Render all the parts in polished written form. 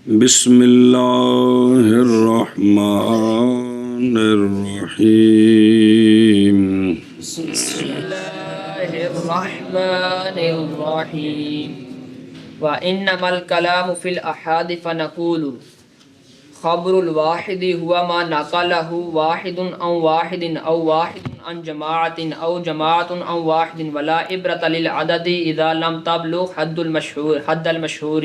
بسم اللہ الرحمن الرحیم بسم اللہ الرحمن الرحیم وَإِنَّمَا الْكَلَامُ فِي الْأَحَادِ فَنَقُولُ خبر الواحد هو ما نقله واحد عن واحد أو واحد عن جماعة أو جماعة عن واحد ولا عبرة للعدد إذا لم تبلغ حد المشهور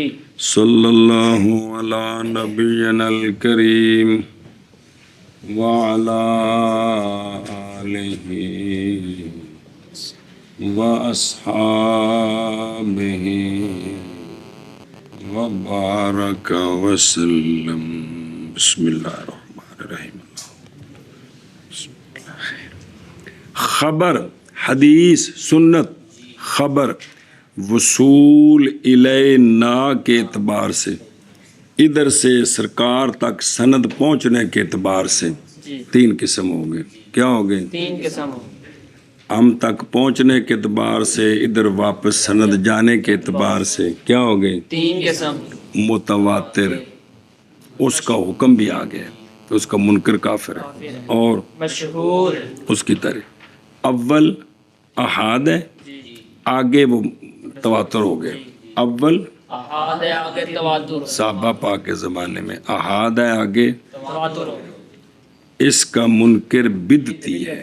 صلی اللہ علی نبینا الکریم وعلی آلہ واصحابہ وبارک وسلم. بسم اللہ الرحمن الرحیم. خبر، حدیث، سنت، خبر وصول الینا کے اعتبار سے، ادھر سے سرکار تک سند پہنچنے کے اعتبار سے تین قسم ہو گئے. کیا ہو گئے؟ تین قسم ہو. ہم تک پہنچنے کے اعتبار سے، ادھر واپس سند جانے کے اعتبار سے کیا ہو گئے؟ تین قسم. متواتر، اس کا حکم بھی آ گیا تو اس کا منکر کافر ہے. اور مشہور اس کی طرح اول احاد ہے، آگے وہ تواتر ہو گئے. اول احاد ہے، آگے تواتر. صحابہ پاک کے زمانے میں احاد ہے، آگے تواتر. اس کا منکر بدعتی ہے.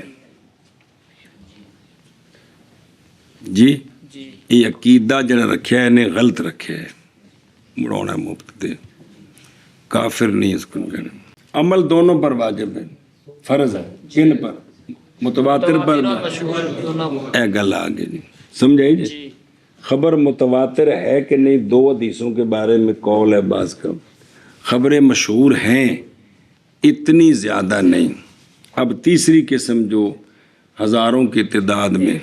جی یہ عقیدہ جڑا رکھیا ہے انہیں غلط رکھیا ہے، مڑونا مبتدی، کافر نہیں اس کو کہنا. عمل دونوں پر واجب ہے، فرض ہے. کن پر؟ متواتر پر. مشہور دونوں کو. اے گل آگے جی سمجھائی جی. خبر متواتر ہے کہ نہیں، دو حدیثوں کے بارے میں قول ہے بعض کا. خبریں مشہور ہیں، اتنی زیادہ نہیں. اب تیسری قسم جو ہزاروں کی تعداد میں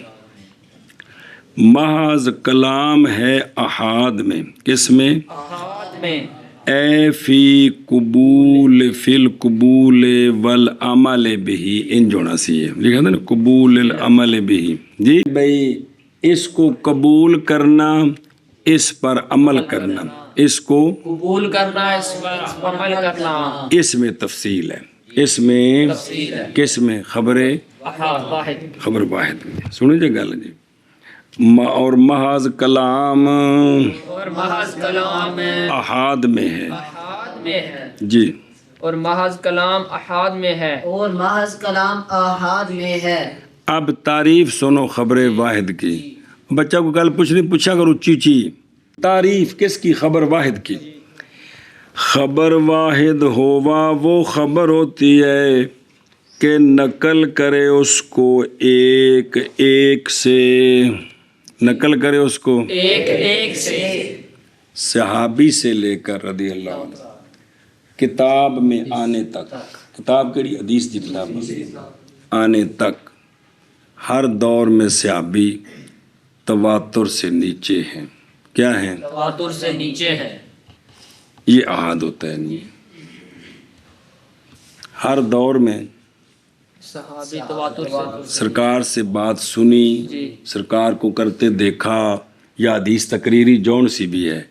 محض کلام ہے احاد میں. کس میں؟ احاد میں. اے فی قبول فی القبول والعمل بہی، ان جوڑا سی ہے لکھا تھا نا، قبول العمل بہی. جی بھائی اس کو قبول کرنا، اس پر عمل کرنا، اس کو قبول کرنا، اس پر عمل کرنا. اس میں تفصیل ہے، اس میں تفصیل ہے. کس میں؟ خبر احاد واحد. خبر واحد میں. سنیں جی گل جی. اور محض کلام اور محض کلام احاد میں ہے. احاد میں ہے. جی اور محض کلام احاد میں ہے. اور محض کلام احاد میں ہے. اب تعریف سنو خبر واحد کی. بچہ کو گل پوچھا کرو اچھی اچھی. تعریف کس کی؟ خبر واحد کی. خبر واحد ہوا وہ خبر ہوتی ہے کہ نقل کرے اس کو ایک ایک سے، نقل کرے اس کو ایک ایک سے، صحابی سے لے کر رضی اللہ عنہ کتاب میں آنے تک. کتاب کیڑی؟ حدیث کی کتاب میں آنے تک ہر دور میں صحابی تواتر سے نیچے ہیں. کیا ہیں؟ تواتر سے نیچے ہے. یہ احاد ہوتا ہے نہیں. ہر دور میں صحابی تواتر سے. سرکار سے بات سنی، سرکار کو کرتے دیکھا، یا حدیث تقریری جون سی بھی ہے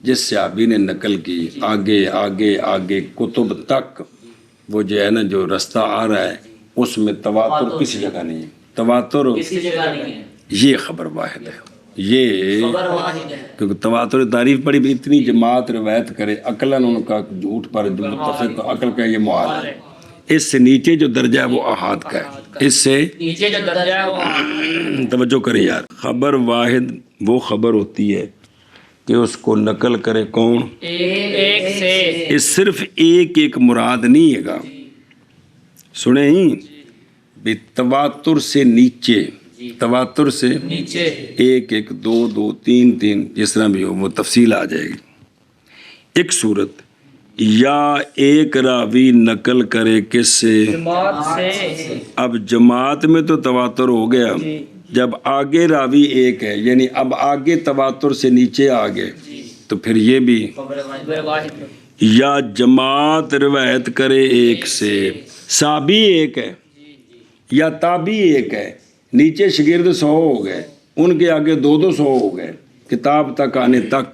جس صحابی نے نقل کی، آگے آگے آگے کتب تک وہ جو ہے نا جو رستہ آ رہا ہے اس میں تواتر کسی جگہ نہیں ہے. تواتر کسی جگہ نہیں ہے. یہ خبر واحد ہے. یہ خبر واحد ہے. کیونکہ تواتر تعریف پڑی بھی اتنی جماعت روایت کرے، عقلاً ان کا جھوٹ پر جو متفق عقل کا یہ معال ہے. اس سے نیچے جو درجہ ہے وہ احاد کا ہے. اس سے نیچے جو درجہ ہے وہ توجہ کرے یار. خبر واحد وہ خبر ہوتی ہے کہ اس کو نقل کرے کون؟ ایک ایک سے. اس صرف ایک ایک مراد نہیں ہے گا. سنیں ہی بھی تواتر سے نیچے، تواتر سے نیچے ایک ایک، دو دو، تین تین، جس طرح بھی ہو وہ تفصیل آ جائے گی. ایک صورت یا ایک راوی نقل کرے کس سے؟ جماعت سے. اب جماعت میں تو تواتر ہو گیا، جب آگے راوی ایک ہے یعنی اب آگے تواتر سے نیچے آ گئے تو پھر یہ بھی. خبر واحد. یا جماعت روایت کرے ایک سے، صحابی ایک ہے یا تابعی ایک ہے، نیچے شاگرد 100 ہو گئے، ان کے آگے 200 ہو گئے کتاب تک آنے تک.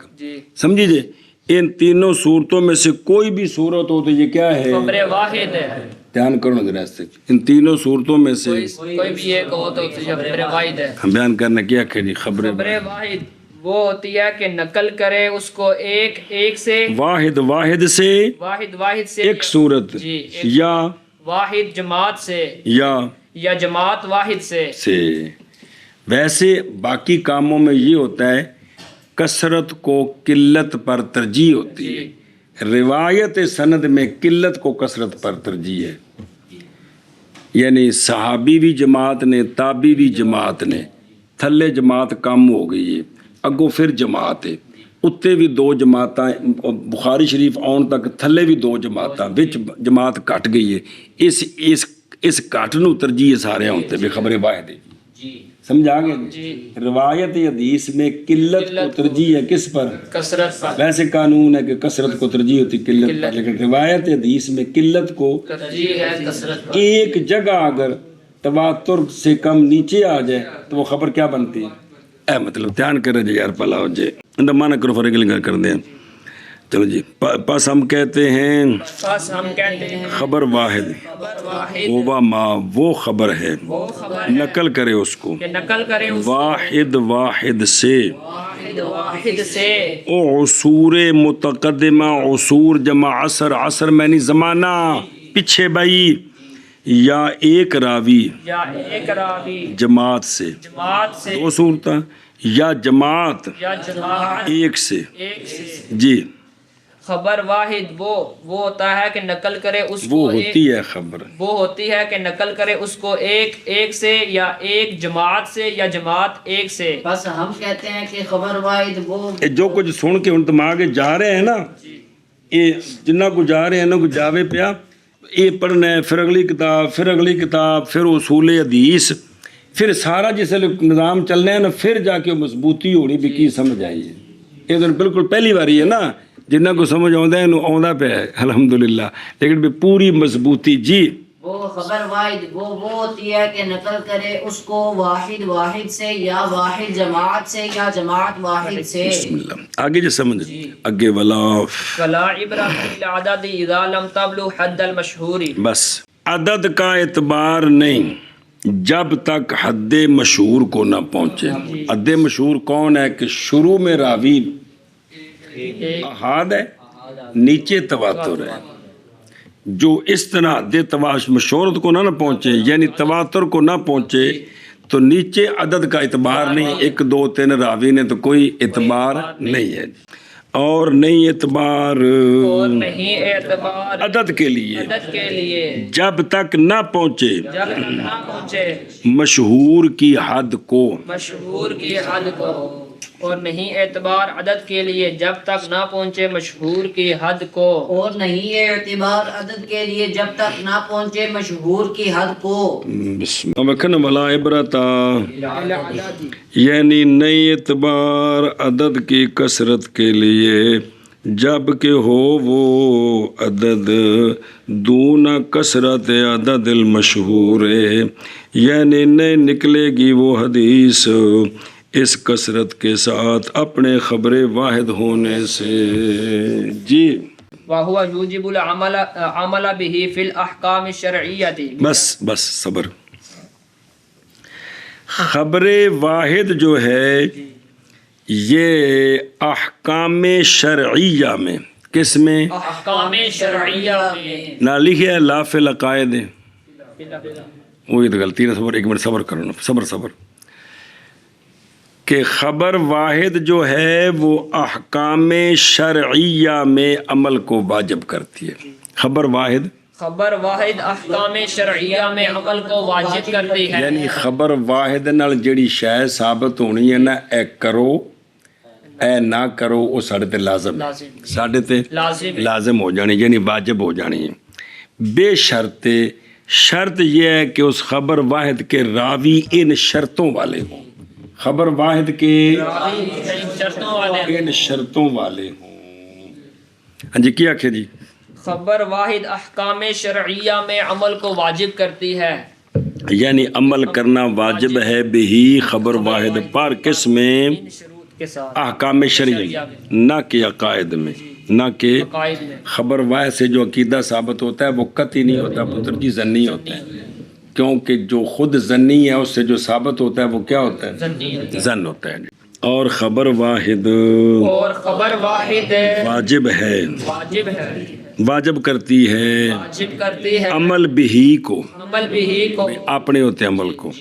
سمجھی جی. ان تینوں صورتوں میں سے کوئی بھی صورت ہو تو یہ کیا ہے؟ خبر واحد ہے. دھیان کرو ذرا اس سے. ان تینوں صورتوں میں سے کوئی بھی ایک ہو تو یہ خبر واحد ہے. بیان کرنا کیا کہ جی خبر خبر واحد وہ ہوتی ہے کہ نقل کرے اس کو ایک سے، واحد سے واحد سے، ایک صورت جی، یا واحد جماعت سے، یا جماعت واحد سے. ویسے باقی کاموں میں یہ ہوتا ہے کثرت کو قلت پر ترجیح ہوتی ہے. روایت سند میں قلت کو کثرت پر ترجیح ہے. یعنی صحابی بھی جماعت نے، تابی بھی جماعت نے، تھلے جماعت کم ہو گئی ہے، اگوں پھر جماعت ہے، اتنے بھی دو جماعتاں، بخاری شریف آن تک تھلے بھی دو جماعتاں، وچ جماعت کٹ گئی ہے. اس کٹ نو ترجیح سارے ہوتے بھی خبر واحد ہے. سمجھا گئے؟ روایت حدیث میں قلت کو ترجیح ہے کس پر؟ کثرت پر. ویسے قانون ہے کہ کثرت کو ترجیح ہوتی قلت پر، لیکن روایت حدیث میں قلت کو ترجیح ہے کثرت پر. ایک جگہ اگر تواتر سے کم نیچے آ جائے تو وہ خبر کیا بنتی ہے؟ اے مطلب دھیان کرے جی یار پلا ہو جائے اندر مانا کرو فرق لگا کر دیں. چلو جی پس ہم کہتے ہیں خبر واحد ہوا ما وہ خبر ہے نقل کرے اس کو واحد سے او عصور متقدمہ، عصور جمع عصر، عصر میں نہیں زمانہ پیچھے بھائی، یا ایک راوی جماعت سے، دو صورتیں، یا جماعت ایک سے. جی خبر واحد وہ ہوتا ہے کہ نقل کرے اس کو، وہ ہوتی ہے خبر، وہ ہوتی ہے کہ نقل کرے اس کو ایک سے، یا ایک جماعت سے، یا جماعت ایک سے. بس ہم کہتے ہیں کہ خبر واحد وہ جو کچھ سن کے ان تم آگے جا رہے ہیں نا، یہ جنہ کو جا رہے ہیں نا کو جاوے پیا یہ پڑھنا ہے، پھر اگلی کتاب، پھر اگلی کتاب، پھر اصول حدیث، پھر سارا جس نظام چلنا ہے نا، پھر جا کے مضبوطی ہونی بھی کی سمجھ آئی ہے. یہ تو بالکل پہلی باری ہے نا، جنہ کو سمجھ آتا ہے انہوں آندا پہ ہے الحمدللہ، لیکن بھی پوری مضبوطی. جی وہ خبر واحد وہ ہوتی ہے کہ نقل کرے اس کو واحد سے، یا واحد جماعت سے، یا جماعت واحد سے. بسم اللہ. آگے جو سمجھ آگے ولا عبرۃ بالعدد اذا لم تبلغ حد المشہور. بس عدد کا اعتبار نہیں جب تک حد مشہور کو نہ پہنچے. حد مشہور کون ہے؟ کہ شروع میں راوی احاد ہے، نیچے تواتر ہے. جو اس طرح حد مشہورت کو نہ پہنچے، یعنی تواتر کو نہ پہنچے، تو نیچے عدد کا اعتبار نہیں. 1 2 3 راوی نے تو کوئی اعتبار نہیں ہے. اور نہیں اعتبار عدد کے لیے جب تک نہ پہنچے مشہور کی حد کو، اور نہیں اعتبار عدد کے لیے جب تک نہ پہنچے مشہور کی حد کو، اور نہیں اعتبار عدد کے لیے جب تک نہ پہنچے مشہور کی حد کو. بسم اللہ ولا عبرتا، یعنی نہیں اعتبار عدد کی کثرت کے لیے جب کہ ہو وہ عدد دون کثرت عدد المشہور، یعنی نہیں نکلے گی وہ حدیث اس کثرت کے ساتھ اپنے خبر واحد ہونے سے. جی وَهُوَ يُوجِبُ الْعَمَلَ بِهِ فِي الْأَحْكَامِ الشَّرْعِيَّةِ. بس صبر. خبر واحد جو ہے یہ احکام شرعیہ میں، کس میں؟ احکام شرعیہ میں. نہ لکھے ہے لا فی العقائد، وہی تو غلطی ہے. ایک منٹ صبر کرو، صبر. کہ خبر واحد جو ہے وہ احکام شرعیہ میں عمل کو واجب کرتی ہے. خبر واحد احکام شرعیہ میں عمل کو واجب کرتی ہے. یعنی خبر واحد نال جڑی شے ثابت ہونی ہے نا، اے کرو اے نہ کرو، وہ ساڈے تے لازم ہے، ساڈے تے لازم ہو جانی، یعنی واجب ہو جانی ہے. بے شرط یہ ہے کہ اس خبر واحد کے راوی ان شرطوں والے ہوں. خبر واحد کے ان شرطوں والے ہوں. ہاں جی کیا آخر جی؟ خبر واحد احکام شرعیہ میں عمل کو واجب کرتی ہے، یعنی عمل کرنا واجب ہے بہی خبر واحد پر، کس میں؟ احکام شرعیہ، نہ کہ عقائد میں. نہ کہ عقائد میں خبر واحد سے جو عقیدہ ثابت ہوتا ہے وہ قطعی نہیں ہوتا پتر جی، ظنی ہوتا ہے، کیونکہ جو خود ظنی ہے اس سے جو ثابت ہوتا ہے وہ کیا ہوتا ہے؟ ظن ہوتا ہے۔ اور خبر واحد اور خبر واحد واجب ہے، واجب ہے، واجب کرتی ہے واجب کرتی ہے عمل بھی کو، عمل بھی کو، اپنے ہوتے عمل کو،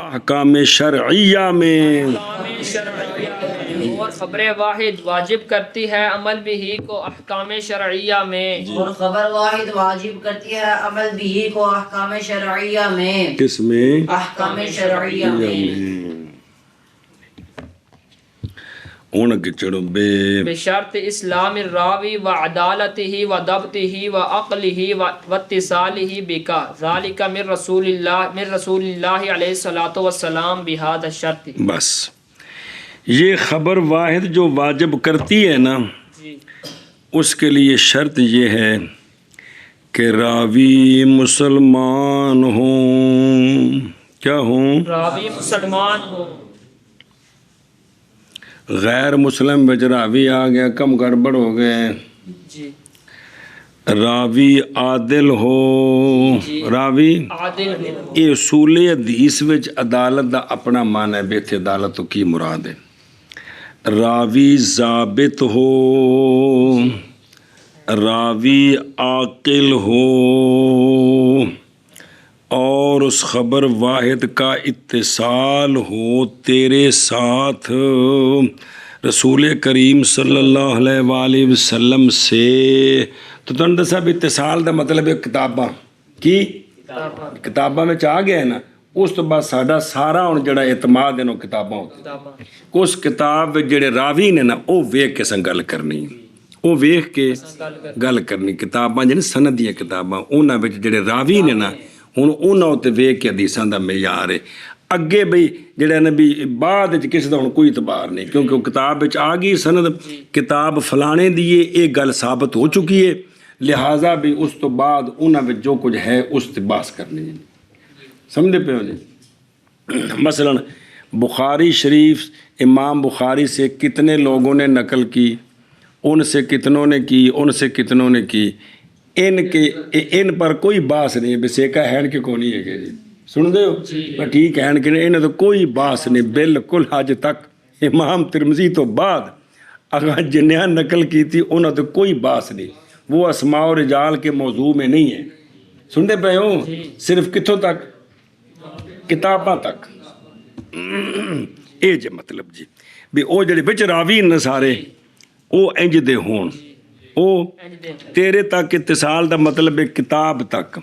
احکام شرعیہ میں، احکام شرعیہ میں، اور خبر واحد واجب کرتی ہے عمل بھی کو احکام شرعیہ میں، اور خبر واحد واجب کرتی ہے عمل بھی کو احکام شرعیہ میں، کس میں؟ احکام شرعیہ میں۔ اون کے چڑھو بشرط اسلام الراوی و عدالته و ضبطه و عقله و اتصاله بکا ذالک من رسول اللہ علیہ الصلوۃ والسلام بهذا الشرط۔ بس یہ خبر واحد جو واجب کرتی ہے نا، جی اس کے لیے شرط یہ ہے کہ راوی مسلمان ہوں، کیا ہوں؟ راوی مسلمان ہو، غیر مسلم بچ راوی آ گیا، کم گڑبڑ ہو گئے۔ جی راوی عادل ہو، راوی عادل ہو، یہ اصول حدیث وچ عدالت دا اپنا معنی ہے، بیت عدالت تو کی مراد ہے؟ راوی ضابط ہو، راوی عاقل ہو، اور اس خبر واحد کا اتصال ہو تیرے ساتھ رسول کریم صلی اللہ علیہ وآلہ وسلم سے۔ تو تم دسا بھی اتصال دا مطلب ہے کتاباں کی، کتاباں میں آ گیا ہے نا، اس تو بعد ساڈا سارا ہن جڑا اعتماد ہے نا کتاباں ہوتی، اس کتاب وچ جڑے راوی نے نا وہ ویکھ کے سن گل کرنی، وہ ویکھ کے گل کرنی۔ کتاباں جن سند دیاں کتاباں انہاں وچ جڑے راوی نے نا ہن انہاں تے ویکھ کے حدیثاں دا معیار ہے۔ اگے بھئی جڑا نبی بعد وچ کسی دا ہن کوئی اعتبار نہیں، کیونکہ وہ کتاب وچ آ گئی سند، کتاب فلانے دی ہے، یہ گل ثابت ہو چکی ہے، لہٰذا بھی اس تو بعد انہاں وچ جو کچھ ہے اس تے بحث کرنی ہے۔ سمجھے پہ ہو جی؟ مثلا بخاری شریف، امام بخاری سے کتنے لوگوں نے نقل کی، ان سے کتنوں نے کی، ان سے کتنوں نے کی، ان پر کوئی باس نہیں، بسیکا ہین کے کو نہیں ہے کہ جی سن دے ہو ٹھیک ہے کہ انہیں تو کوئی باس نہیں، بالکل آج تک امام ترمذی تو بعد اگر جنہاں نقل کی تھی انہوں تو کوئی باس نہیں، وہ اسماء و رجال کے موضوع میں نہیں ہے۔ سنتے پہ ہو صرف کتوں تک؟ کتاباں تک۔ اے جے مطلب جی بھی او جڑے بچ راوی نے سارے او انج دے ہون، او تیرے تک اتصال دا مطلب ہے کتاب تک،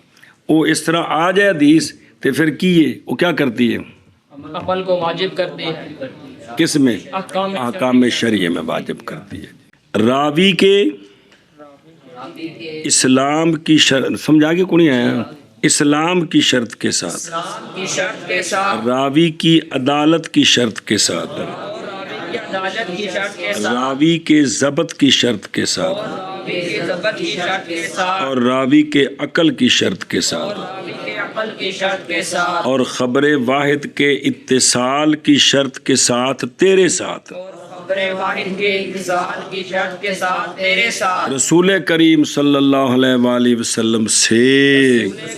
او اس طرح آ جائے حدیث تے پھر کی ہے وہ کیا کرتی ہے؟ عمل کو واجب کرتی ہے، کس میں؟ احکام شرعیہ میں واجب کرتی ہے۔ راوی کے اسلام کی شرط سمجھا کے کو نہیں آیا؟ اسلام کی شرط کے ساتھ، اسلام کی شرط کے ساتھ، راوی کی عدالت کی شرط کے ساتھ، راوی کی عدالت کی شرط کے ساتھ، راوی کے ضبط کی شرط کے ساتھ، راوی کی ضبط کی شرط کے ساتھ، اور راوی کے عقل کی شرط کے ساتھ، راوی کے عقل کی شرط کے ساتھ، اور خبر واحد کے اتصال کی شرط کے ساتھ تیرے ساتھ، خبر واحد کے اتصال کی شرط کے ساتھ تیرے ساتھ، رسول کریم صلی اللہ علیہ وآلہ وسلم سے۔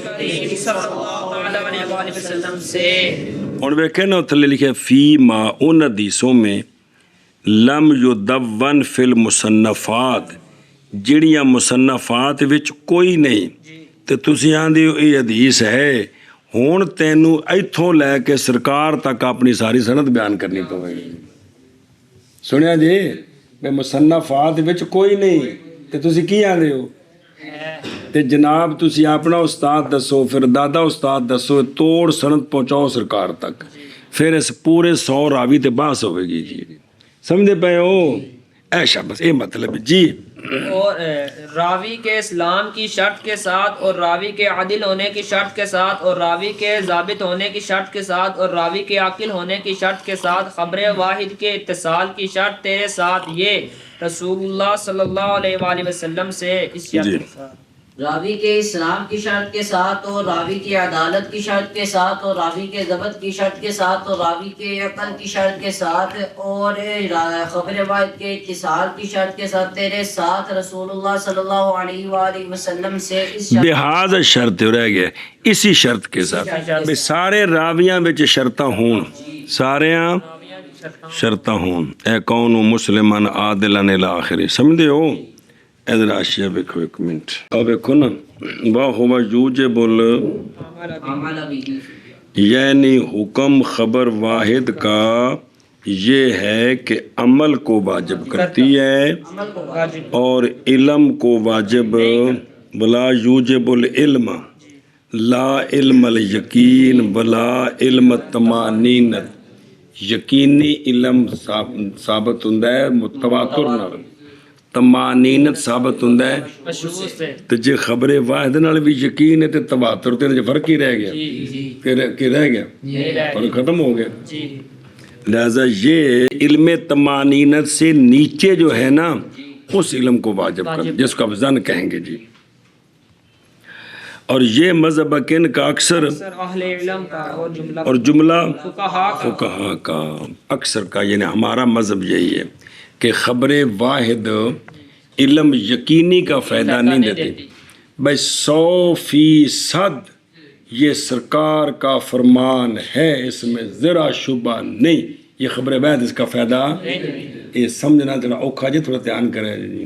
کریم صلی اللہ علیہ وآلہ وسلم سے۔ اور وہ کہنا تھلے لکھے فی ما ان حدیثوں میں لم یدون فی المصنفات، جڑیاں مصنفات وچ کوئی نہیں، تے تسی آندے ہو یہ حدیث ہے، ہون تینوں ایتھوں لے کے سرکار تک اپنی ساری سند بیان کرنی پوے گی۔ سنیا جی بے مصنفات وچ کوئی نہیں تے تسی کی آندے ہو؟ تے جناب تسی اپنا استاد دسو، پھر دادا استاد دسو، توڑ سند پہنچاؤ سرکار تک، پھر اس پورے 100 راوی تے بحث ہوئے گی جی۔ سمجھے پہ ہو؟ ایشا بس یہ مطلب جی۔ اور راوی کے اسلام کی شرط کے ساتھ، اور راوی کے عادل ہونے کی شرط کے ساتھ، اور راوی کے ضابط ہونے کی شرط کے ساتھ، اور راوی کے عاقل ہونے کی شرط کے ساتھ، خبر واحد کے اتصال کی شرط تیرے ساتھ، یہ رسول اللہ صلی اللہ علیہ وآلہ وسلم سے اس شرط کے ساتھ۔ راوی کے اسلام کی شرط کے ساتھ اور راوی کی عدالت کی شرط کے ساتھ اور راوی کے ضبط کی شرط کے ساتھ اور راوی کے عقل کی شرط کے ساتھ اور خبر واحد کے اتصال کی شرط کے ساتھ تیرے ساتھ رسول اللہ صلی اللہ علیہ وآلہ وسلم سے اس شرط بحاظ شرط رہ گیا اسی شرط کے ساتھ بھی سارے راویاں وچ شرطاں ہون ساریاں شرطاں ہون اے کون مسلمان عادلن الی آخری سمجھے ہو ادھر آشیا دیکھو ایک منٹ اب دیکھو نا واہ یوجب عمل بھی یعنی حکم خبر واحد کا یہ ہے کہ عمل کو واجب کرتی ہے اور علم کو واجب ولا یوجب العلم لا علم الیقین ولا علم الطمانینت یقینی علم ثابت ہوندا ہے متواتر نال طمانینت ثابت ہوندا ہے تے جے خبر واحد نال بھی یقین ہے تے تواتر تے فرق ہی رہ گیا کہ رہ گیا فرق ختم ہو گیا لہذا یہ علم طمانینت سے نیچے جو ہے نا اس علم کو واجب کر جس کو اب ظن کہیں گے جی اور یہ مذہب کن کا اکثر اہل علم کا اور جملہ فقہا فقہا کا اکثر کا یعنی ہمارا مذہب یہی ہے کہ خبر واحد علم یقینی کا فائدہ نہیں دیتی بھائی 100% یہ سرکار کا فرمان ہے اس میں ذرا شبہ نہیں یہ خبر واحد اس کا فائدہ یہ سمجھنا جڑا اوکھا جی تھوڑا دھیان کرے جی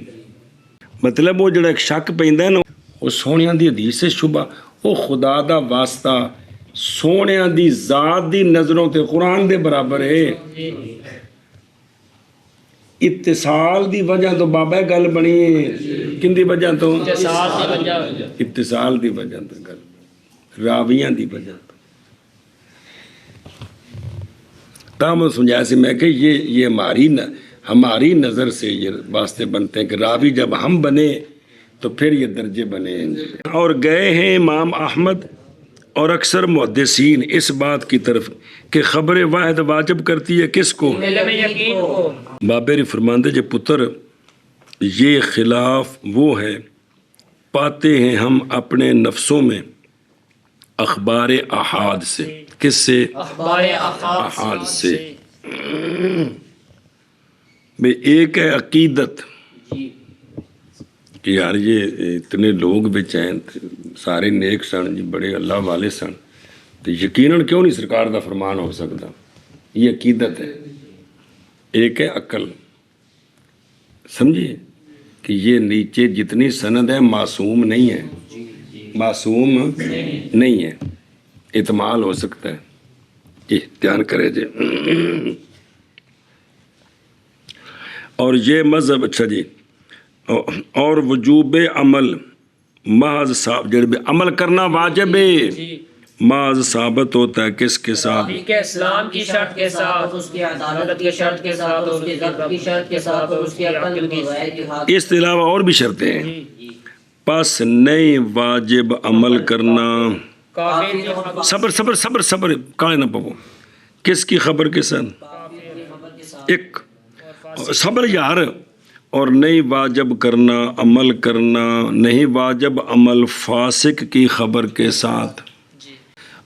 مطلب وہ جڑا ایک شک پیندا ہے نا وہ سونیاں دی حدیث سے شبہ وہ خدا دا واسطہ سونیاں دی ذات دی نظروں تے قرآن دے برابر ہے اتصال دی وجہ تو بابا گل بنی کن دی وجہ تو اتصال دی وجہ تو گل راویاں دی وجہ تو تاہم سمجھایا سے میں کہ یہ ہماری نظر سے یہ واسطے بنتے ہیں کہ راوی جب ہم بنے تو پھر یہ درجے بنے اور گئے ہیں امام احمد اور اکثر محدثین اس بات کی طرف کہ خبر واحد واجب کرتی ہے کس کو علم یقین کو بابری فرماندے جو پتر یہ خلاف وہ ہے پاتے ہیں ہم اپنے نفسوں میں اخبار احاد سے کس سے اخبار احاد سے بھئی ایک ہے عقیدت کہ یار یہ اتنے لوگ بچ ہیں سارے نیک سن جی بڑے اللہ والے سن تو یقیناً کیوں نہیں سرکار دا فرمان ہو سکتا یہ عقیدت ہے ایک ہے عقل سمجھیے کہ یہ نیچے جتنی سند ہے معصوم نہیں ہے معصوم نہیں ہے احتمال ہو سکتا ہے یہ دھیان کرے جی اور یہ مذہب اچھا جی اور وجوب عمل محض عمل کرنا واجب ہے محض ثابت ہوتا ہے کس کے ساتھ کے اسلام کی شرط کے ساتھ اس کی عدالت کی شرط کے ساتھ اس کی ضبط کی شرط کے ساتھ اور اس کی عقل کی وجہ اس کے علاوہ اور بھی شرطیں ہیں پس نہیں واجب عمل کرنا صبر صبر صبر صبر کالے نہ پو کس کی خبر کے ساتھ ایک صبر یار اور نہیں واجب کرنا عمل کرنا نہیں واجب عمل فاسق کی خبر کے ساتھ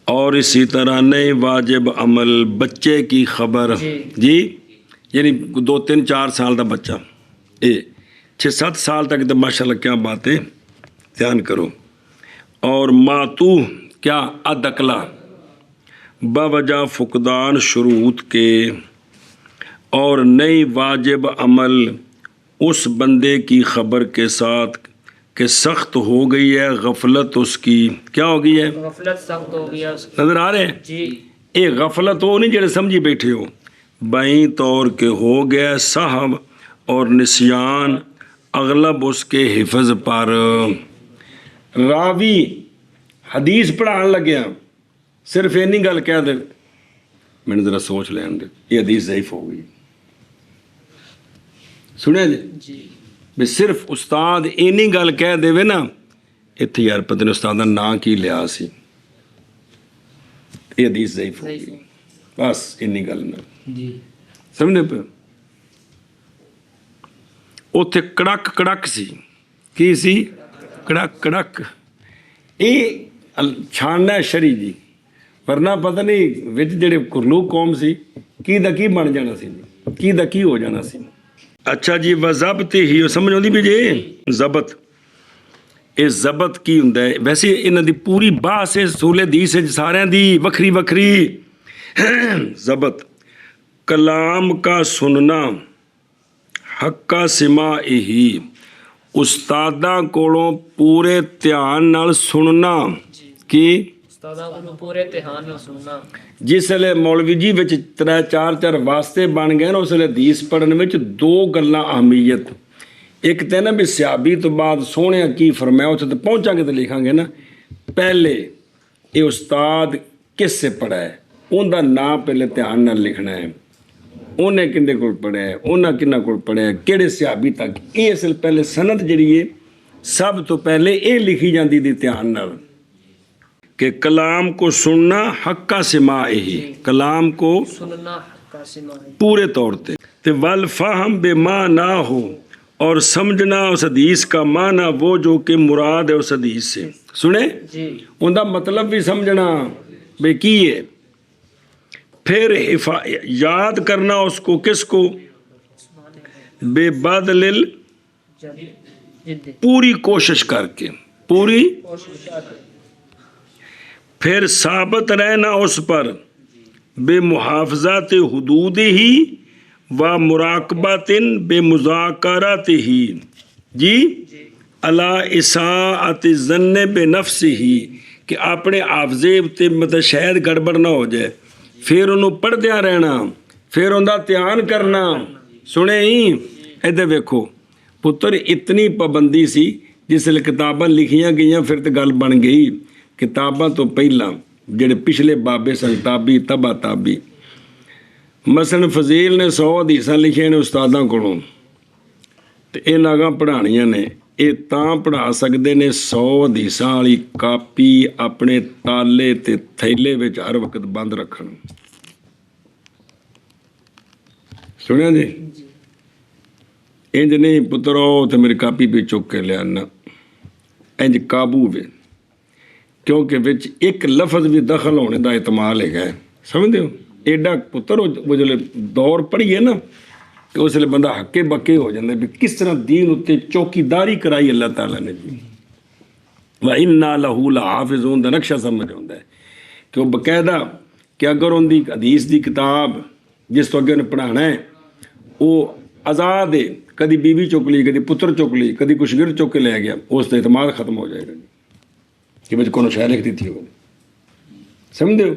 اور اسی طرح نہیں واجب عمل بچے کی خبر جی یعنی 2 3 4 سال کا بچہ 6 7 سال تک تو ماشاءاللہ کیا بات ہے دھیان کرو اور ماتو کیا ادکلا بوجہ فقدان شروط کے اور نئی واجب عمل اس بندے کی خبر کے ساتھ کہ سخت ہو گئی ہے غفلت اس کی کیا ہو گئی ہے غفلت سخت ہو گیا نظر آ رہے ہیں جی یہ غفلت ہو نہیں جڑے سمجھی بیٹھے ہو بائیں طور کے ہو گیا صاحب اور نسیان اغلب اس کے حفظ پر راوی حدیث پڑھان لگیا صرف اینی گل کہہ دے میں نے ذرا سوچ لین دے یہ حدیث ضعیف ہو گئی سنیا جی بھی صرف استاد اینی گل کہہ دے نا اتنے یار پتہ نہیں استاد کا نام کی لیا سی یہ حدیث ضعیف ہو گئی بس اینی گل نہ سمجھے پہ اتنے کڑک کڑک سی کی سی ਕੜਕ ਕੜਕ ਇਹ ਛਾਣਨਾ ਸ਼ਰੀ ਜੀ, ਵਰਨਾ ਪਤਾ ਨਹੀਂ ਵਿੱਚ ਜਿਹੜੇ ਕੁਰਲੂ ਕੌਮ ਸੀ ਕੀ ਦਾ ਕੀ ਬਣ ਜਾਣਾ ਸੀ, ਕੀ ਦਾ ਕੀ ਹੋ ਜਾਣਾ ਸੀ। ਅੱਛਾ ਜੀ, ਵਜ਼ਬਤ ਹੀ ਉਹ ਸਮਝ ਆਉਂਦੀ ਵੀ ਜੇ ਜ਼ਬਤ, ਇਹ ਜ਼ਬਤ ਕੀ ਹੁੰਦਾ ਹੈ? ਵੈਸੇ ਇਹਨਾਂ ਦੀ ਪੂਰੀ ਬਾਸ ਹੈ ਸੂਲੇ ਹਦੀਸ ਵਿੱਚ ਸਾਰਿਆਂ ਦੀ ਵੱਖਰੀ ਵੱਖਰੀ। ਜ਼ਬਤ ਕਲਾਮ ਕਾ ਸੁਨਣਾ ਹੱਕਾ ਸਿਮਾ ਇਹੀ, ਉਸਤਾਦਾਂ ਕੋਲੋਂ ਪੂਰੇ ਧਿਆਨ ਨਾਲ ਸੁਣਨਾ। ਕੀ ਉਸਤਾਦਾਂ ਕੋਲੋਂ ਪੂਰੇ ਧਿਆਨ ਨਾਲ ਸੁਣਨਾ। ਜਿਸ ਵੇਲੇ ਮੌਲਵੀ ਜੀ ਵਿੱਚ 3-4 ਵਾਸਤੇ ਬਣ ਗਏ ਨਾ, ਉਸ ਵੇਲੇ ਹਦੀਸ ਪੜ੍ਹਨ ਵਿੱਚ 2 ਗੱਲਾਂ ਅਹਿਮੀਅਤ। ਇੱਕ ਤਾਂ ਨਾ ਵੀ ਸਿਹਾਬੀ ਤੋਂ ਬਾਅਦ ਸੋਹਣਿਆ ਕੀ ਫਰਮਾਇਆ, ਉੱਥੇ ਤਾਂ ਪਹੁੰਚਾਂਗੇ ਤਾਂ ਲਿਖਾਂਗੇ ਨਾ। ਪਹਿਲੇ ਇਹ ਉਸਤਾਦ ਕਿਸ ਸੇ ਪੜ੍ਹਾ ਹੈ, ਉਹਦਾ ਨਾਂ ਪਹਿਲੇ ਧਿਆਨ ਨਾਲ ਲਿਖਣਾ ਹੈ। ਉਹਨੇ ਕਿੰਨੇ ਕੋਲ ਪੜ੍ਹਿਆ, ਉਹਨਾਂ ਕਿੰਨਾ ਕੋਲ ਪੜ੍ਹਿਆ, ਕਿਹੜੇ ਸਿਹਾਬੀ ਤੱਕ। ਇਹ ਅਸਲ ਪਹਿਲੇ ਸਨਦ ਜਿਹੜੀ ਹੈ ਸਭ ਤੋਂ ਪਹਿਲੇ ਇਹ ਲਿਖੀ ਜਾਂਦੀ ਦੀ ਧਿਆਨ ਨਾਲ کہ کلام کو سننا حق کا سما ہی، کلام کو سننا حق کا سما ہے پورے طور تے تے والفہم بے معنی ہو، اور سمجھنا اس حدیث کا معنی وہ جو کہ مراد ہے اس حدیث سے۔ سنے جی، ان دا مطلب بھی سمجھنا بے کی ہے، پھر یاد کرنا اس کو، کس کو؟ بے بدل جدی پوری کوشش کر کے، پوری کوشش پھر ثابت رہنا اس پر بے محافظات حدود ہی و مراقبات بے مذاکرات ہی، جی علی اساءت ظن بے نفس ہی، کہ اپنے حافظے تے مطلب شاید گڑبڑ نہ ہو جائے، پھر انہوں پڑھدیا رہنا، پھر ان دا دھیان کرنا۔ سنے ہی ادھر ویکھو پتر، اتنی پابندی سی جس لئے کتاباں لکھیاں گئیاں، پھر تو گل بن گئی۔ کتاباں تو پہلا جڑے پچھلے بابے سن تابی تبا تابی، مثلا فضیل نے 100 حدیثاں لکھیاں نے استاداں کولوں، تے اے لاگاں پڑھانیاں نے، اے تاں پڑھا سکدے نے 100 حدیثاں والی کاپی اپنے تالے تے تھیلے وچ ہر وقت بند رکھن۔ سنیا جی؟ انج نہیں پترو تے میری کاپی پہ چک کے لیا نا، انج قابو وے، کیونکہ وچ ایک لفظ بھی دخل ہونے دا احتمال ہے، سمجھتے ہو؟ ایڈا پتر وہ جلے دور پڑھیے نا کہ اس لئے بندہ حقے بکے ہو جاندے بھی کس طرح دین اتے چوکی داری کرائی اللہ تعالیٰ نے جی۔ وَإِنَّا لَهُ لَحَافِظُونَ دا نقشہ سمجھ ہوندہ ہے کہ وہ باقاعدہ کہ اگر ان دی حدیث دی کتاب جس تو اگے انہیں پڑھانا ہے وہ آزاد ہے، کدی بی بی چک لی، کدی پتر چک لی، کدی کچھ گرد چک کے لے گیا، اس سے اعتماد ختم ہو جائے گا کہ بچ کونوں شاید لکھ دی تھی ہوگی۔ سمجھے ہو؟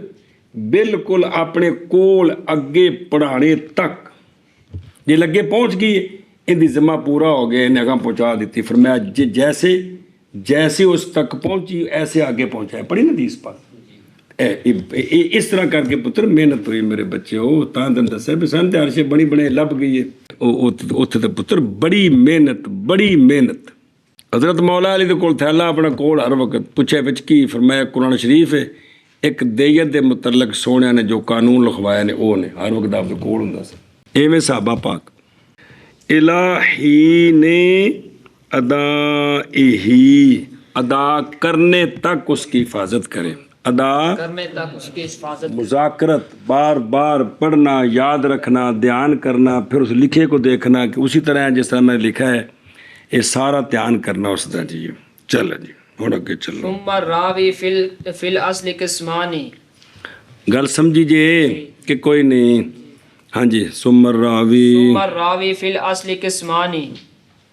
بالکل اپنے کول اگے پڑھانے تک یہ لگے پہنچ گئی، ان دی ذمہ پورا ہو گیا، انہیں اگاں پہنچا دیتی۔ فرمایا جیسے اس تک پہنچی ایسے آگے پہنچائے۔ پڑھی نا حدیث پاک؟ اس طرح کر کے پتر محنت ہوئی میرے بچے ہو، تاں دن دسے بھی سن تے عرشے بڑی بڑے لب گئی ہے، اتھے تے پتر بڑی محنت۔ حضرت مولا علی دے کول تھیلا اپنا کول ہر وقت، پوچھے وچ کی؟ فرمایا قرآن شریف ہے، ایک دیت دے متعلق سونے نے جو قانون لکھوایا نے وہ نے ہر وقت آپ دے کول ہوندا سی۔ ایویں صحابہ پاک الہی نے ادا کرنے تک اس کی حفاظت کرے، ادا کرنے تک اس کی حفاظت، مذاکرت، بار بار پڑھنا، یاد رکھنا، دھیان کرنا، پھر اس لکھے کو دیکھنا کہ اسی طرح ہے جس طرح میں لکھا ہے، یہ سارا دھیان کرنا اس طرح جی۔ چل جی ہوں اگے چلو۔ ثم الراوی فی الاصل قسمانی، گل سمجھی جی کہ کوئی نہیں؟ ہاں جی، ثم الراوی فی الاصل قسمانی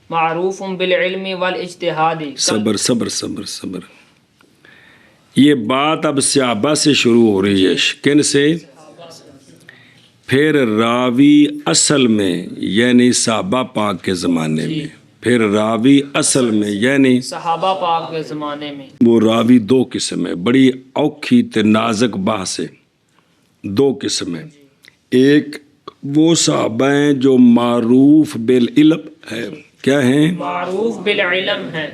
معروف بالعلم والاجتہاد۔ صبر، یہ بات اب صحابہ سے شروع ہو رہی ہے۔ کن سے؟ پھر راوی اصل میں یعنی صحابہ پاک کے زمانے میں، پھر راوی اصل میں یعنی صحابہ پاک کے زمانے میں۔ وہ راوی 2 قسم ہے، بڑی اوکھی تے نازک بحث ہے۔ 2 قسم ہیں، ایک وہ صحابہ ہیں جو معروف بالعلم ہے، کیا ہیں؟ معروف بالعلم ہے،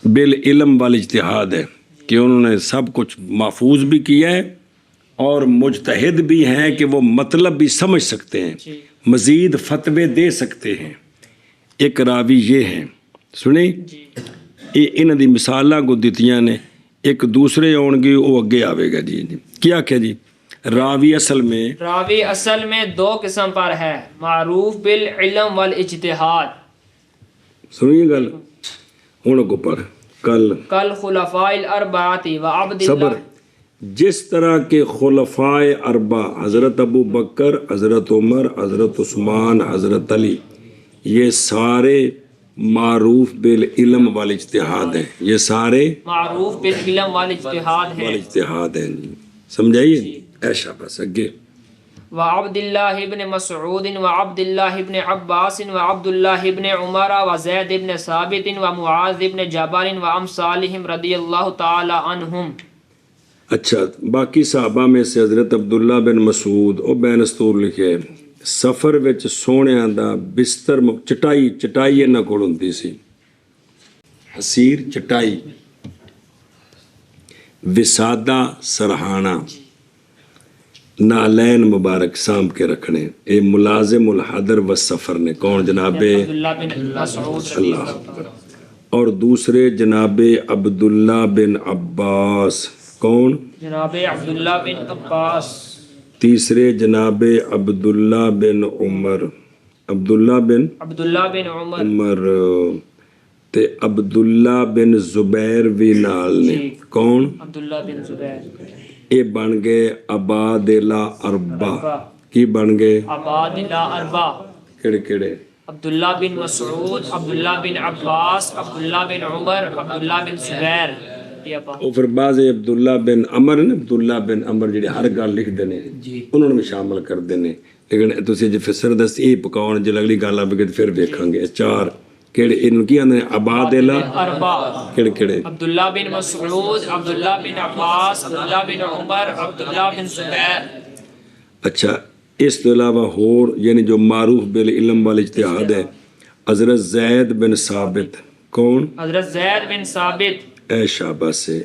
بالعلم والاجتہاد ہے کہ انہوں نے سب کچھ محفوظ بھی کیا ہے اور مجتہد بھی ہیں کہ وہ مطلب بھی سمجھ سکتے ہیں، مزید فتوے دے سکتے ہیں۔ ایک راوی یہ ہیں ਸੁਣੀ ਇਹ ਇਹਨਾਂ ਦੀ ਮਿਸਾਲਾਂ ਕੋ ਦਿੱਤੀਆਂ ਨੇ ਇੱਕ ਦੂਸਰੇ ਆਉਣਗੇ ਉਹ ਅੱਗੇ ਆਵੇਗਾ ਜੀ ਕੀ ਆਖਿਆ ਜੀ راوی اصل میں راوی اصل میں دو قسم پر ہے معروف بالعلم والاجتہاد سنیے گل ہوں اگو پر کل کل خلفاء الاربعۃ وعبد صبر اللہ جس طرح کے خلفاء اربع حضرت ابو بکر حضرت عمر حضرت عثمان حضرت علی یہ سارے معروف بالعلم والاجتہاد ہیں یہ سارے معروف بالعلم والاجتہاد ہے والاجتہاد ہیں جی سمجھائیے ایشا بس اگے وعبد اللہ ابن مسعود وعبد اللہ ابن عباس وعبد اللہ ابن عمر وزید ابن ثابت ومعاذ ابن جبل وامثالہم رضی اللہ تعالی عنہم اچھا باقی صحابہ میں سے حضرت عبداللہ بن مسعود او بین استور لکھے سفر وچ سونیاں دا بستر چٹائی انہاں کول ہوندی سی حسیر چٹائی وسادہ سرہانہ نالین مبارک سام کے رکھنے اے ملازم الحضر و سفر نے کون جناب عبداللہ بن مسعود رضی اللہ اکبر اور دوسرے جناب عبداللہ بن عباس کون جناب عبداللہ بن عباس تیسرے جناب عبداللہ بن عمر عبداللہ بن عمر تے عبداللہ بن زبیر بھی نال نے کون عبداللہ بن زبیر اے بن گئے عبادلہ اربع کی بن گئے عبادلہ اربع کیڑے کیڑے عبداللہ بن مسعود عبداللہ بن عباس عبداللہ بن عمر عبداللہ بن زبیر اور پھر بعض عبداللہ بن عمر نے عبداللہ بن عمر جڑے ہر گل لکھ دینے انہوں نے بھی شامل کر دینے لیکن تسی جے فسر دس یہ پکاؤن جے اگلی گل آ کے پھر دیکھاں گے چار کیڑے ان کی آندے عبادلہ اربع کیڑے کیڑے عبداللہ بن مسعود عبداللہ بن عباس عبداللہ بن عمر عبداللہ بن زبیر اچھا اس تو علاوہ ہور یعنی جو معروف بالعلم والاجتہاد ہے حضرت زید بن ثابت کون حضرت زید بن ثابت اے شعبہ سے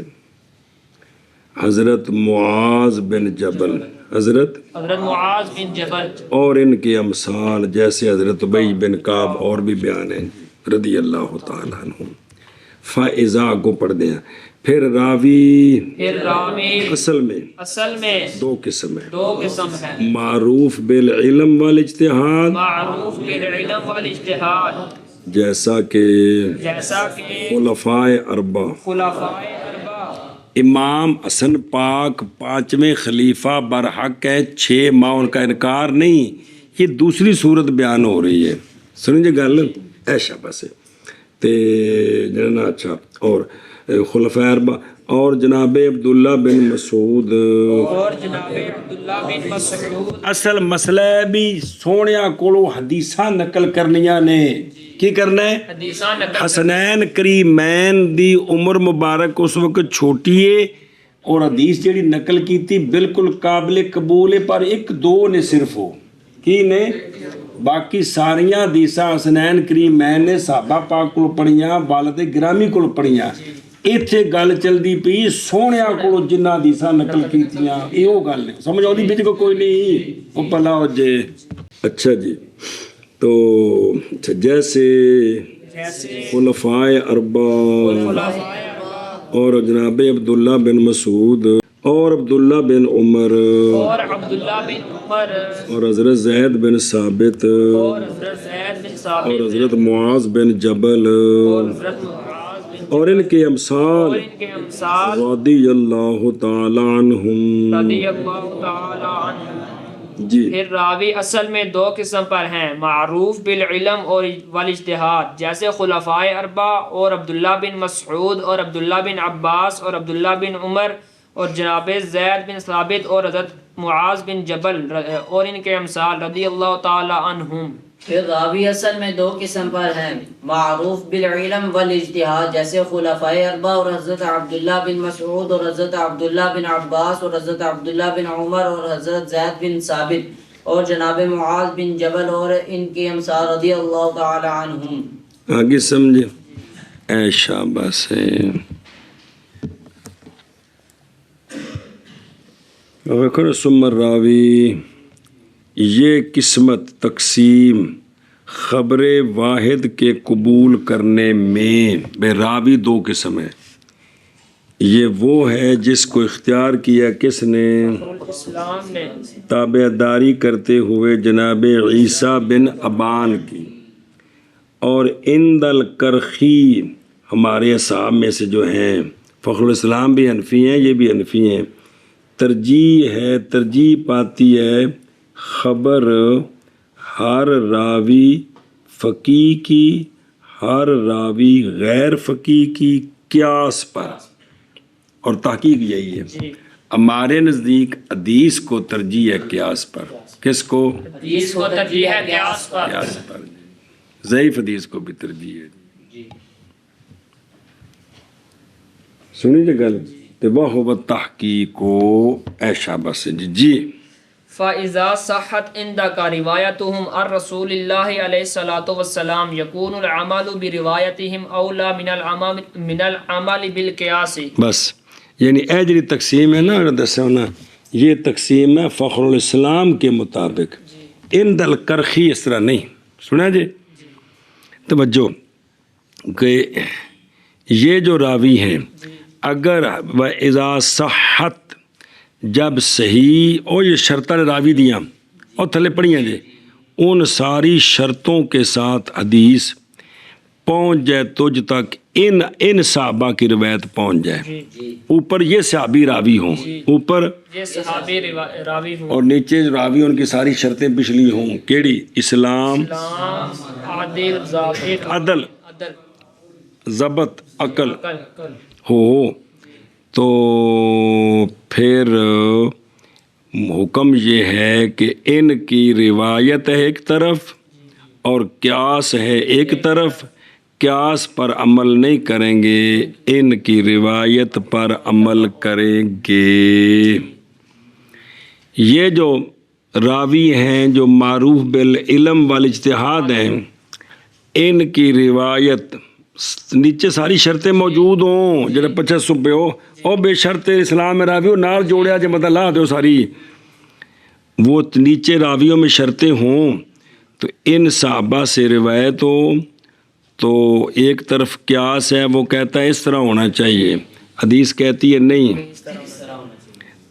حضرت معاذ بن جبل حضرت معاذ بن جبل اور ان کے امثال جیسے حضرت ابی بن کعب اور بھی بیان ہیں رضی اللہ تعالیٰ عنہ فائزہ کو پڑھ دیں پھر راوی اصل میں دو قسم ہے معروف بالعلم والاجتہاد جیسا کہ خلفاء اربع امام حسن پاک پانچویں خلیفہ برحق ہے 6 ماہ ان کا انکار نہیں یہ دوسری صورت بیان ہو رہی ہے سنیں جی گل ایشا بس تے جناب اچھا اور خلفاء اربع اور جناب عبداللہ بن مسعود اصل مسئلہ ہے بھی سونیاں کولو حدیثاں نقل کرنیاں نے کی کرنا ہے حسنین کریمین دی عمر مبارک اس وقت چھوٹی ہے اور حدیث جیڑی نقل کی تھی بالکل قابل قبول ہے پر 1-2 نے صرف ہو کی نے باقی ساریاں حدیثاں حسنین کریمین نے صحابہ پاک کو پڑھیاں والد گرامی کو پڑھیاں ایتھے گل چلدی پئی سونیاں کو جنہ حدیثاں نقل کیتیاں ایہو گل ہے سمجھ آؤندی وچ کوئی نہیں او بھلا ہو جے اچھا جی تو جیسے خلفاء اربع اور جناب عبداللہ بن مسعود اور عبداللہ بن عمر اور حضرت زید بن ثابت اور حضرت معاذ بن جبل اور ان کے امثال رضی اللہ تعالی عنہم جی پھر راوی اصل میں 2 قسم پر ہیں معروف بالعلم اور والاجتہاد جیسے خلفاء اربع اور عبداللہ بن مسعود اور عبداللہ بن عباس اور عبداللہ بن عمر اور جناب زید بن ثابت اور حضرت معاذ بن جبل اور ان کے امثال رضی اللہ تعالی عنہم پھر راوی اصل میں 2 قسم پر ہیں معروف بالعلم والاجتہاد جیسے خلفاء اربع اور حضرت عبداللہ بن مسعود اور حضرت عبداللہ بن عباس اور حضرت عبداللہ بن عمر اور حضرت زید بن ثابت اور جناب معاذ بن جبل اور ان کے امثال رضی اللہ تعالی عنہم آگے سمجھے اے شاباش ہے ثم الراوی یہ قسمت تقسیم خبر واحد کے قبول کرنے میں بے راوی دو قسم ہے. یہ وہ ہے جس کو اختیار کیا کس نے؟ اسلام نے. تابع داری کرتے ہوئے جناب عیسیٰ بن ابان کی. اور اند الکرخی ہمارے اصحاب میں سے جو ہیں، فخر الاسلام بھی حنفی ہیں، یہ بھی حنفی ہیں، ترجیح پاتی ہے خبر ہر راوی فقیہ کی، ہر راوی غیر فقیہ کی قیاس پر. اور تحقیق یہی ہے. ہمارے نزدیک حدیث کو ترجیح ہے قیاس پر. کس کو؟ حدیث کو ترجیح ہے قیاس پر. قیاس پر. ضعیف حدیث کو بھی ترجیح ہے. سنی جی گل تو وہ تحقیق کو ایشا بس جی. فَإِذَا صَحَّتْ عِنْدَكَ رِوَایَتُهُمْ عَنْ رَسُولِ اللَّهِ عَلَيْهِ الصَّلَاةُ وَالسَّلَامُ يَكُونُ الْعَمَلُ بِرِوَایَتِهِمْ أَوْلَى مِنَ الْعَمَلِ بِالْقِيَاسِ. بس یعنی اے جڑی تقسیم ہے نا دسو نا، یہ تقسیم ہے فخر الاسلام کے مطابق. ان دل کرخی اس طرح نہیں. سنا جی توجہ کہ یہ جو راوی ہیں اگر وَإِذَا صَحَّتْ جب صحیح اور یہ شرطیں راوی دیاں اور تھلے پڑھیاں جے، ان ساری شرطوں کے ساتھ حدیث پہنچ جائے تجھ تک، ان صحابہ کی روایت پہنچ جائے. اوپر یہ صحابی راوی ہوں، اوپر یہ صحابی راوی ہوں، اور نیچے راوی ان کی ساری شرطیں پچھلی ہوں. کیڑی؟ اسلام، عادل، ضابط، عدل، ضبط، عقل عقل. ہو. تو پھر حکم یہ ہے کہ ان کی روایت ہے ایک طرف اور قیاس ہے ایک طرف. قیاس پر عمل نہیں کریں گے، ان کی روایت پر عمل کریں گے. یہ جو راوی ہیں جو معروف بالعلم والاجتہاد ہیں، ان کی روایت نیچے ساری شرطیں موجود ہوں. جڑے پچھے صبح ہو اور بے شرط اسلام میں راوی ہو نال جوڑیا جو مطلب لا دو ساری، وہ نیچے راویوں میں شرطیں ہوں تو ان صحابہ سے روایت ہو تو ایک طرف قیاس ہے، وہ کہتا ہے اس طرح ہونا چاہیے، حدیث کہتی ہے نہیں.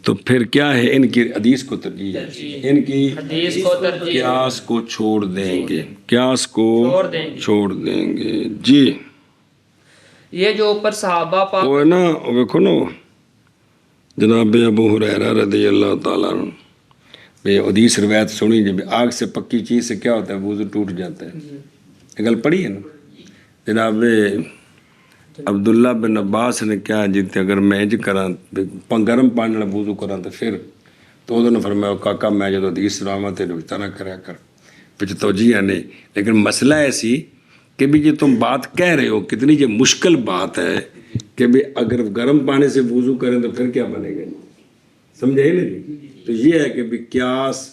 تو پھر کیا ہے؟ ان کی حدیث کو ترجیح ہے، ان کی حدیث کو ترجیح، قیاس کو چھوڑ دیں گے، قیاس کو چھوڑ دیں گے. جی یہ جو اوپر صحابہ پاک وہ ہے نا، دیکھو نا جناب ابو ہریرہ رضی اللہ تعالیٰ عنہ بے حدیث روایت سنی جب آگ سے پکی چیز سے کیا ہوتا ہے؟ وضو ٹوٹ جاتا ہے. یہ گل پڑھی ہے نا جناب عبداللہ بن عباس نے کیا جیتے اگر میں انج کراں گرم پانی نال وضو کراں تو پھر تو انہوں نے فرمایا کاکا میں جدو حدیث سناواں تے رکتا نہ کریا کر، پچھ توجیہ نہیں. لیکن مسئلہ ایسی کہ بھی جو تم بات کہہ رہے ہو کتنی یہ مشکل بات ہے کہ بھی اگر گرم پانی سے وضو کریں تو پھر کیا بنے گا؟ سمجھے نہیں؟ تو یہ ہے کہ بھی قیاس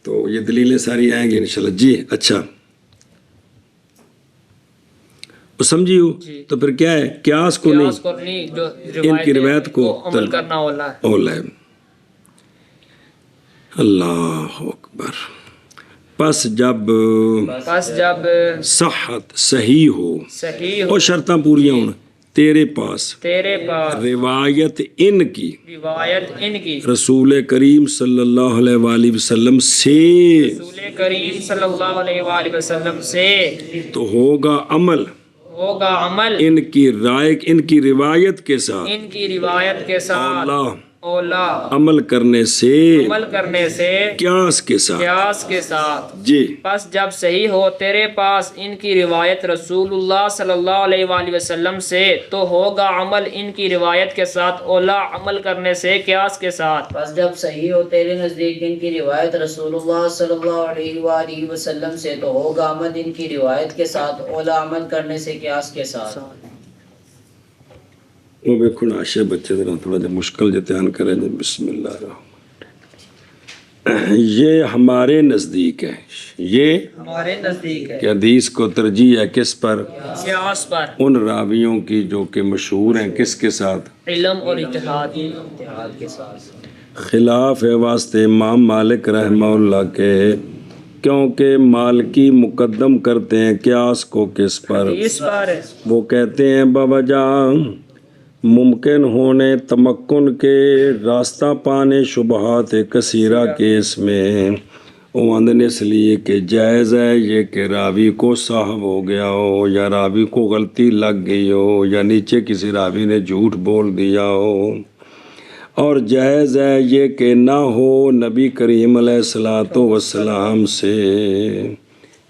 تو یہ دلیلیں ساری آئیں گی انشاءاللہ. جی اچھا سمجھی ہو تو پھر کیا ہے؟ قیاس کو نہیں، جو ان کی روایت کو عمل کرنا اولا ہے. اللہ اکبر. پس جب صحت صحیح ہو اور شرطاں پوریاں ہوں تیرے پاس روایت ان کی رسول کریم صلی اللہ علیہ وآلہ وسلم سے تو ہوگا عمل ان کی رائے ان کی روایت کے ساتھ اولا عمل کرنے سے قیاس کے ساتھ. جی پس جب صحیح ہو تیرے پاس ان کی روایت رسول اللہ صلی اللہ علیہ وآلہ وسلم سے تو ہوگا عمل ان کی روایت کے ساتھ اولا عمل کرنے سے قیاس کے ساتھ. پس جب صحیح ہو تیرے نزدیک ان کی روایت رسول اللہ صلی اللہ علیہ وآلہ وسلم سے تو ہوگا عمل ان کی روایت کے ساتھ اولا عمل کرنے سے قیاس کے ساتھ. وہ دیکھو ناشے بچے ذرا تھوڑا جا مشکل جتیان کریں جی. بسم اللہ الرحمن. یہ ہمارے نزدیک ہے، یہ ہمارے نزدیک ہے کہ حدیث کو ترجیح ہے کس پر؟ قیاس پر. ان راویوں کی جو کہ مشہور ہیں کس کے ساتھ؟ علم اور اجتہاد اتحاد کے ساتھ. خلاف ہے واسطے امام مالک رحمہ اللہ کے کیونکہ مالکی مقدم کرتے ہیں قیاس کو کس پر؟ اس بار وہ کہتے ہیں بوجہ ممکن ہونے تمکن کے راستہ پانے شبہات کثیرہ کے اس میں وندن اس لیے کہ جائز ہے یہ کہ راوی کو صاحب ہو گیا ہو یا راوی کو غلطی لگ گئی ہو یا نیچے کسی راوی نے جھوٹ بول دیا ہو، اور جائز ہے یہ کہ نہ ہو نبی کریم علیہ الصلوۃ والسلام سے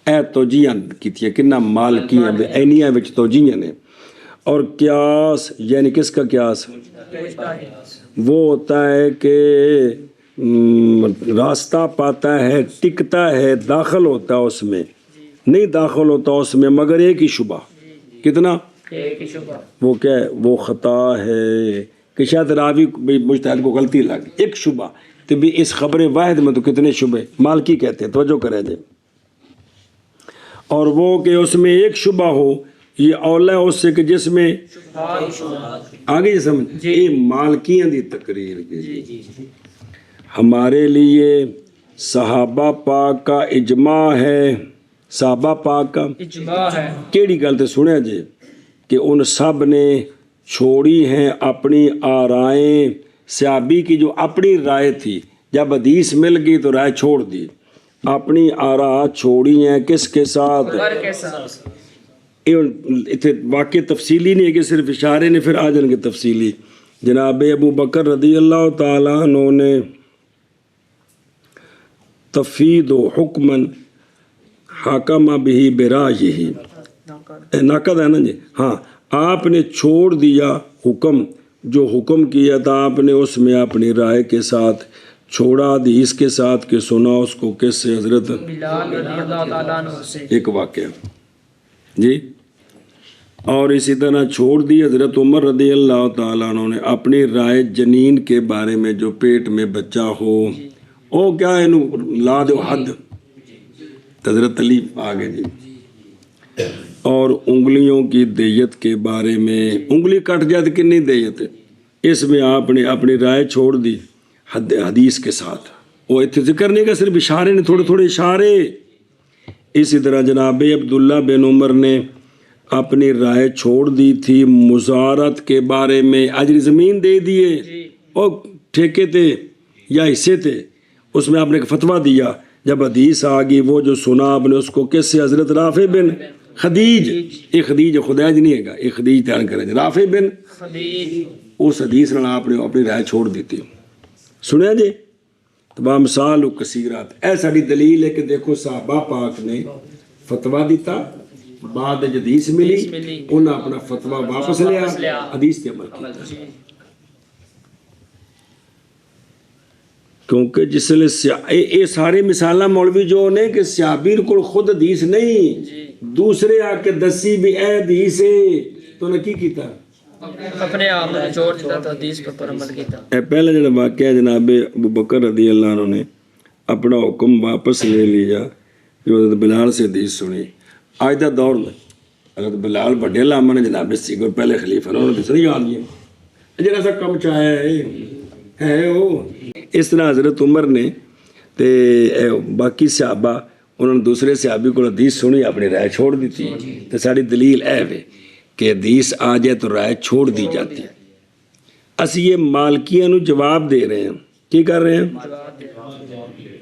اے توجیہ کیتی ہے کنہ مالکیاں اینیاں وچ توجیہ نے، اور قیاس یعنی کس کا قیاس؟ وہ ہوتا ہے کہ راستہ پاتا ہے، ٹکتا ہے، داخل ہوتا ہے اس میں، نہیں داخل ہوتا اس میں مگر ایک ہی شبہ، کتنا؟ ایک ہی شبہ، وہ کیا ہے؟ وہ خطا ہے کہ شاید راوی مجتہد کو غلطی لگ، ایک شبہ تو بھی اس خبر واحد میں تو کتنے شبہ مالکی کہتے ہیں، توجہ کریں جی، اور وہ کہ اس میں ایک شبہ ہو یہ اولا ہے اس سے کہ جس میں آگے جی سمجھ، یہ مالکیاں دی تقریر کی ہمارے لیے صحابہ پاک کا اجماع ہے، صحابہ پاک کا اجماع ہے، کیڑی گل تے سنیا جی کہ ان سب نے چھوڑی ہیں اپنی آرائیں، صحابی کی جو اپنی رائے تھی جب حدیث مل گئی تو رائے چھوڑ دی، اپنی آراء چھوڑی ہیں کس کے ساتھ؟ عمر کے ساتھ، اتنے واقع تفصیلی نہیں ہے کہ صرف اشارے نے، پھر آ جائیں گے تفصیلی۔ جناب ابو بکر رضی اللہ تعالیٰ عنہ نے تفید و حکمن حاکم بہی برائہ، ناقد ہے نا جی، ہاں آپ نے چھوڑ دیا حکم، جو حکم کیا تھا آپ نے اس میں اپنی رائے کے ساتھ چھوڑا، حدیث کے ساتھ کہ سنا اس کو کس سے؟ حضرت بلال رضی اللہ تعالیٰ عنہ سے، ایک واقعہ جی، اور اسی طرح چھوڑ دی حضرت عمر رضی اللہ تعالیٰ عنہ نے اپنی رائے جنین کے بارے میں، جو پیٹ میں بچہ ہو او کیا انہوں لا دو حد، حضرت علی آگے جی، اور انگلیوں کی دیت کے بارے میں، انگلی کٹ جائے تو کنی دیت ہے، اس میں آپ نے اپنی رائے چھوڑ دی حدیث کے ساتھ، وہ اتنے ذکر نہیں کہ صرف اشارے نے، تھوڑے تھوڑے اشارے۔ اسی طرح جناب عبداللہ بن عمر نے اپنی رائے چھوڑ دی تھی مزارت کے بارے میں، اجر زمین دے دیے اور ٹھیکے تھے یا حصے تھے، اس میں آپ نے ایک فتویٰ دیا، جب حدیث آگی وہ جو سنا آپ نے اس کو کس سے؟ حضرت رافع بن خدیج، ایک خدیج خدیج نہیں ہے گا، ایک خدیج تیار کریں، رافع بن خدیج، اس حدیث نے آپ نے اپنی رائے چھوڑ دی تھی، سنیا جی، تمام مثال و کثیرات، ایسا بھی دلیل ہے کہ دیکھو صحابہ پاک نے فتویٰ دیتا، بعد حدیث ملی انہوں نے اپنا فتویٰ واپس لیا، حدیث کے عمل کیا، کیونکہ جس لئے یہ سارے مثالہ مولوی جو نے کہ صحابیر کو خود حدیث نہیں دوسرے آ کے دسی بھی اے حدیث ہے تو نے کی کیتا؟ اپنے آپ نے چھوڑ دیتا تو حدیث پر عمل کیتا۔ اے پہلے جنہا واقعہ ہے جناب ابو بکر رضی اللہ عنہ نے اپنا حکم واپس لے لیا جو حضرت بلال سے حدیث سنی، آج دا دور میں حضرت بلال بڑے علامہ نے جناب سیگر پہلے خلیفہ انہوں نے دوسرے یاد لیا جنہا سا کم چاہے ہے وہ، اس طرح حضرت عمر نے تے باقی صحابہ انہوں نے دوسرے صحابی کو حدیث سنی اپنی رائے چھوڑ دی تھی، تو ساری دلیل اے وے کہ حدیث آ جائے تو رائے چھوڑ دی جاتی ہے۔ اسی یہ مالکیاں نو جواب دے رہے ہیں، کی کر رہے ہیں؟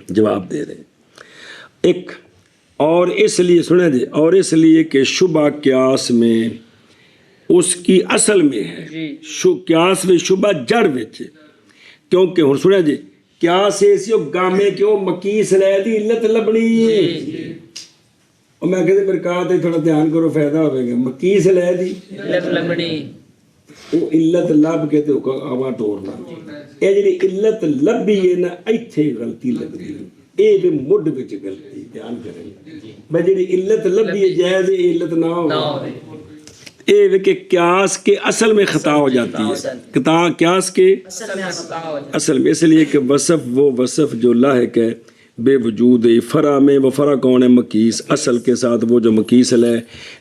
جواب دے رہے ہیں۔ ایک اور اس لیے سنیں جی، اور اس لیے کہ شبہ قیاس میں اس کی اصل میں ہے، قیاس میں شبہ جڑ وچ، کیونکہ ہن سنیں جی قیاس ایسی ہو گامے کہ وہ مکیس لے دی علت لبنی، اور میں کہتے پر کہا تھے تھوڑا دھیان کرو فائدہ ہوئے گا، مکیس لے دی علت لبنی، وہ علت لب کے تو آوا ٹورنا، اے جی علت لبی ہے نا ایتھے غلطی لگ رہی ہے، اے بھی مڈ وچ غلطی، دھیان کریں میں جی علت لبی ہے جائز ہے علت نہ ہو، اے وہ کہ قیاس کے اصل میں خطا ہو جاتی ہے، قیاس کے اصل میں، اس لیے کہ وصف وہ وصف جو لاحق ہے بے وجود فرع میں، وہ فرع کون ہے؟ مقیس، اصل کے ساتھ وہ جو مقیس ہے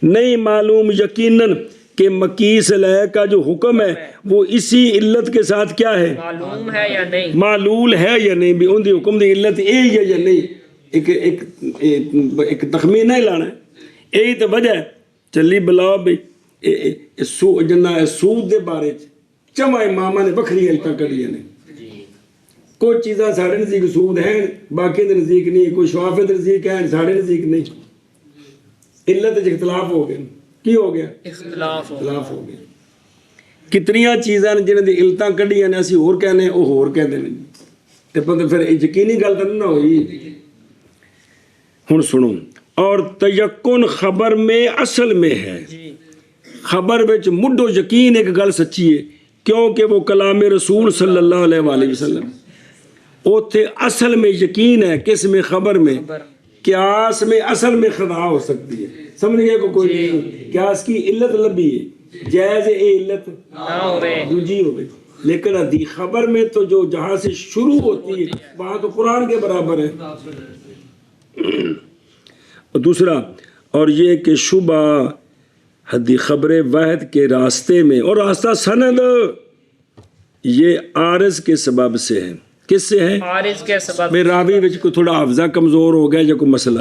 نہیں معلوم یقیناً کہ مقیس لے کا جو حکم ہے وہ اسی علت کے ساتھ کیا ہے؟ معلوم ہے یا نہیں، معلول ہے یا نہیں، بھی ان دی حکم دی علت اے یا نہیں، ایک تخمینہ ہی لانا ہے یہی تو وجہ ہے چلی بلا بھی جنہ سود دے بارے چما اماماں نے وکھری علتاں کڈیاں نے کوئی چیزاں ساڑھے نزدیک سود ہیں باقی دے نزدیک نہیں کوئی شوافے دے نزدیک ہیں ساڑھے نزدیک نہیں علت اختلاف ہو گئے کی ہو گیا اختلاف ہو گیا کتنیاں چیزاں نے جنہاں دی علتاں کڈیاں نے اسی ہور کہنے او ہور کہندے نے تے پھر یقینی گل تے نہ ہوئی ہن سنو اور تیقن خبر میں اصل میں ہے خبر وچ مڈو یقین ایک گل سچی ہے کیونکہ وہ کلام رسول صلی اللہ علیہ وآلہ وسلم اوتھے اصل میں یقین ہے کس میں خبر میں قیاس میں اصل میں خطا ہو سکتی ہے سمجھ گئے کو کوئی نہیں قیاس کی علت لبی ہے جائز اے علت نہ ہوئے دوجی ہوئے لیکن حدیث خبر میں تو جو جہاں سے شروع ہوتی ہے وہاں تو قرآن کے برابر ہے اور دوسرا اور یہ کہ شبہ حدیث خبر واحد کے راستے میں اور راستہ سند یہ عارض کے سبب سے ہے کس سے ہے عارض کے سبب میں راوی وچ کو تھوڑا حافظہ کمزور ہو گیا یا کوئی مسئلہ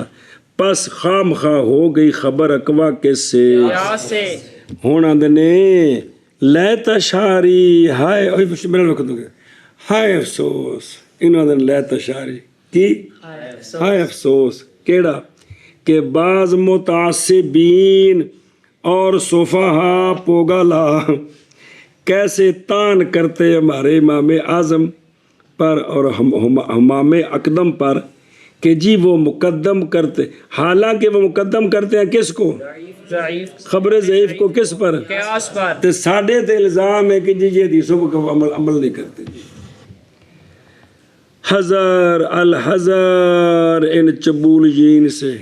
پس خام خواہ ہو گئی خبر اقوا کس سے ہونا دنے لیتا شاری ہائے میرا وقت ہو گیا ہائے افسوس انہوں نے لیتا شاری کی ہائے افسوس کیڑا کہ بعض متعصبین اور صفحاء پوگلا کیسے تان کرتے ہمارے امام اعظم پر اور امام اقدم پر کہ جی وہ مقدم کرتے حالانکہ وہ مقدم کرتے ہیں کس کو خبر ضعیف کو کس پر تو ساڑھے تے الزام ہے کہ جی یہ حدیثوں کو عمل نہیں کرتے حذر الحذر ان چبولیین سے